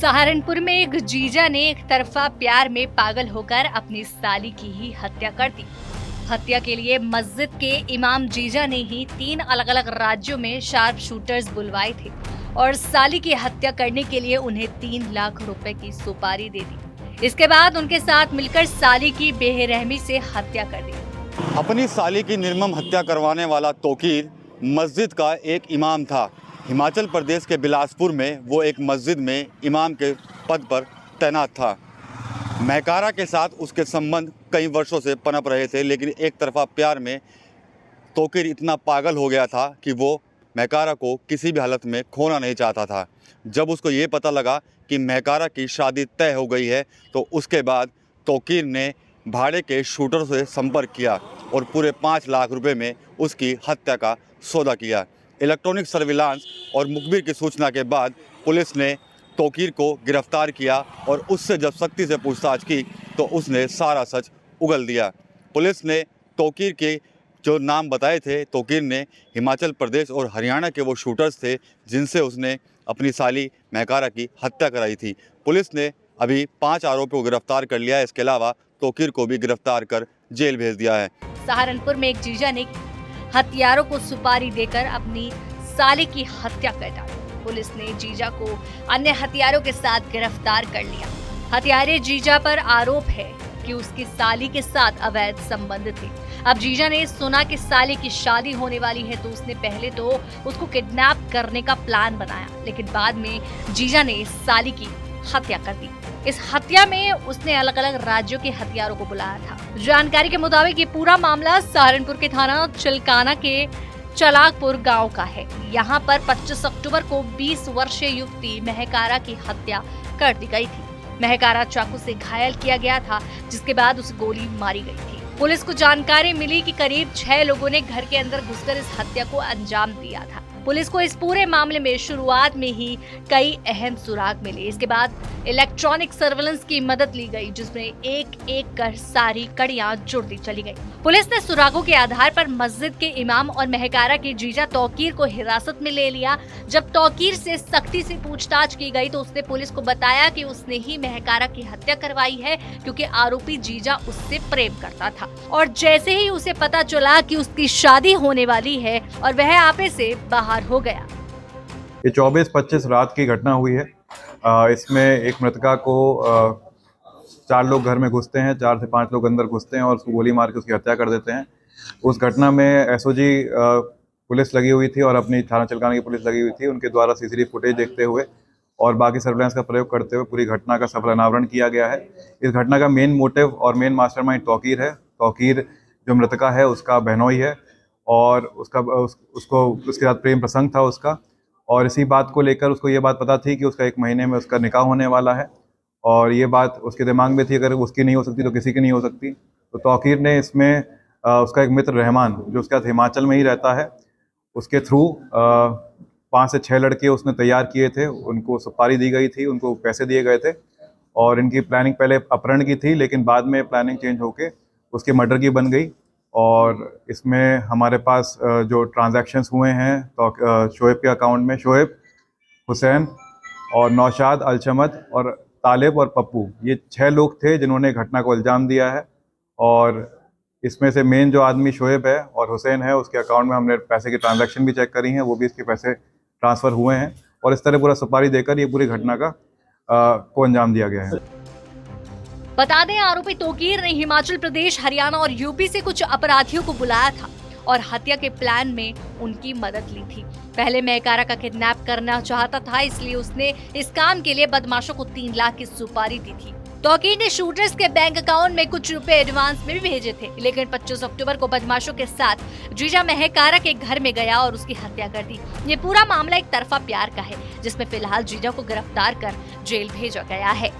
सहारनपुर में एक जीजा ने एक तरफा प्यार में पागल होकर अपनी साली की ही हत्या कर दी। हत्या के लिए मस्जिद के इमाम जीजा ने ही 3 अलग-अलग राज्यों में शार्प शूटर्स बुलवाए थे और साली की हत्या करने के लिए उन्हें 3 लाख रुपए की सुपारी दे दी। इसके बाद उनके साथ मिलकर साली की बेरहमी से हत्या कर दी। अपनी साली की निर्मम हत्या करवाने वाला तोकीर मस्जिद का एक इमाम था। हिमाचल प्रदेश के बिलासपुर में वो एक मस्जिद में इमाम के पद पर तैनात था। महकारा के साथ उसके संबंध कई वर्षों से पनप रहे थे, लेकिन एक तरफा प्यार में तोकीर इतना पागल हो गया था कि वो महकारा को किसी भी हालत में खोना नहीं चाहता था। जब उसको ये पता लगा कि महकारा की शादी तय हो गई है, तो उसके बाद तोकीर ने भाड़े के शूटर से संपर्क किया और पूरे 5 लाख रुपए में उसकी हत्या का सौदा किया। इलेक्ट्रॉनिक सर्विलांस और मुखबिर की सूचना के बाद पुलिस ने तोकीर को गिरफ्तार किया और उससे जब सख्ती से पूछताछ की तो उसने सारा सच उगल दिया। पुलिस ने तोकीर के जो नाम बताए थे, तोकीर ने हिमाचल प्रदेश और हरियाणा के वो शूटर्स थे जिनसे उसने अपनी साली महकारा की हत्या कराई थी। पुलिस ने अभी 5 आरोपियों को गिरफ्तार कर लिया है। इसके अलावा तोकीर को भी गिरफ्तार कर जेल भेज दिया है। सहारनपुर में एक जीजा ने हथियारों को सुपारी देकर अपनी साली की हत्या कर डाली। पुलिस ने जीजा को अन्य हथियारों के साथ गिरफ्तार कर लिया। हत्यारे जीजा पर आरोप है कि उसकी साली के साथ अवैध संबंध थे। अब जीजा ने सुना कि साली की शादी होने वाली है तो उसने पहले तो उसको किडनैप करने का प्लान बनाया, लेकिन बाद में जीजा ने साली की हत्या कर दी। इस हत्या में उसने अलग अलग राज्यों के हथियारों को बुलाया था। जानकारी के मुताबिक ये पूरा मामला सहारनपुर के थाना चिलकाना के चलाकपुर गांव का है। यहाँ पर 25 अक्टूबर को 20 वर्षीय युवती महकारा की हत्या कर दी गई थी। महकारा चाकू से घायल किया गया था, जिसके बाद उसे गोली मारी गई थी। पुलिस को जानकारी मिली कि करीब 6 लोगों ने घर के अंदर घुसकर इस हत्या को अंजाम दिया था। पुलिस को इस पूरे मामले में शुरुआत में ही कई अहम सुराग मिले। इसके बाद इलेक्ट्रॉनिक सर्विलांस की मदद ली गई, जिसमें एक कर सारी कड़ियां जुड़ती चली गई। पुलिस ने सुरागों के आधार पर मस्जिद के इमाम और महकारा के जीजा तोकीर को हिरासत में ले लिया। जब तोकीर से सख्ती से पूछताछ की गई तो उसने पुलिस को बताया कि उसने ही महकारा की हत्या करवाई है, क्योंकि आरोपी जीजा उससे प्रेम करता था और जैसे ही उसे पता चला कि उसकी शादी होने वाली है और वह आपे से बाहर हो गया। ये 24-25 रात की घटना हुई है। इसमें एक मृतका को 4 लोग घर में घुसते हैं, 4 से 5 लोग अंदर घुसते हैं और उसको गोली मार के उसकी हत्या कर देते हैं। उस घटना में एसओजी पुलिस लगी हुई थी और अपनी थाना चिलकाना की पुलिस लगी हुई थी। उनके द्वारा सीसीटीवी फुटेज देखते हुए और बाकी सर्विलांस का प्रयोग करते हुए पूरी घटना का सफल अनावरण किया गया है। इस घटना का मेन मोटिव और मेन मास्टरमाइंड तोकीर है। तोकीर जो मृतका है उसका बहनोई है और उसको उसके साथ प्रेम प्रसंग था उसका, और इसी बात को लेकर उसको ये बात पता थी कि उसका 1 महीने में उसका निकाह होने वाला है और ये बात उसके दिमाग में थी, अगर उसकी नहीं हो सकती तो किसी की नहीं हो सकती। तो तोकीर ने इसमें उसका एक मित्र रहमान जो उसके साथ हिमाचल में ही रहता है, उसके थ्रू 5 से 6 लड़के उसने तैयार किए थे। उनको सुपारी दी गई थी, उनको पैसे दिए गए थे और इनकी प्लानिंग पहले अपहरण की थी, लेकिन बाद में प्लानिंग चेंज होके उसके मर्डर की बन गई। और इसमें हमारे पास जो ट्रांजैक्शंस हुए हैं तो शोएब के अकाउंट में शोएब, हुसैन और नौशाद, अलचमद और तालिब और पप्पू, ये 6 लोग थे जिन्होंने घटना को अंजाम दिया है। और इसमें से मेन जो आदमी शोएब है और हुसैन है, उसके अकाउंट में हमने पैसे की ट्रांजैक्शन भी चेक करी हैं, वो भी इसके पैसे ट्रांसफ़र हुए हैं और इस तरह पूरा सुपारी देकर ये पूरी घटना का को अंजाम दिया गया है। बता दें, आरोपी तोकीर ने हिमाचल प्रदेश, हरियाणा और यूपी से कुछ अपराधियों को बुलाया था और हत्या के प्लान में उनकी मदद ली थी। पहले महकारा का किडनैप करना चाहता था, इसलिए उसने इस काम के लिए बदमाशों को 3 लाख की सुपारी दी थी। तोकीर ने शूटर्स के बैंक अकाउंट में कुछ रुपए एडवांस में भी भेजे थे, लेकिन 25 अक्टूबर को बदमाशों के साथ जीजा महकारा के घर में गया और उसकी हत्या कर दी। ये पूरा मामला एक तरफा प्यार का है, जिसमें फिलहाल जीजा को गिरफ्तार कर जेल भेजा गया है।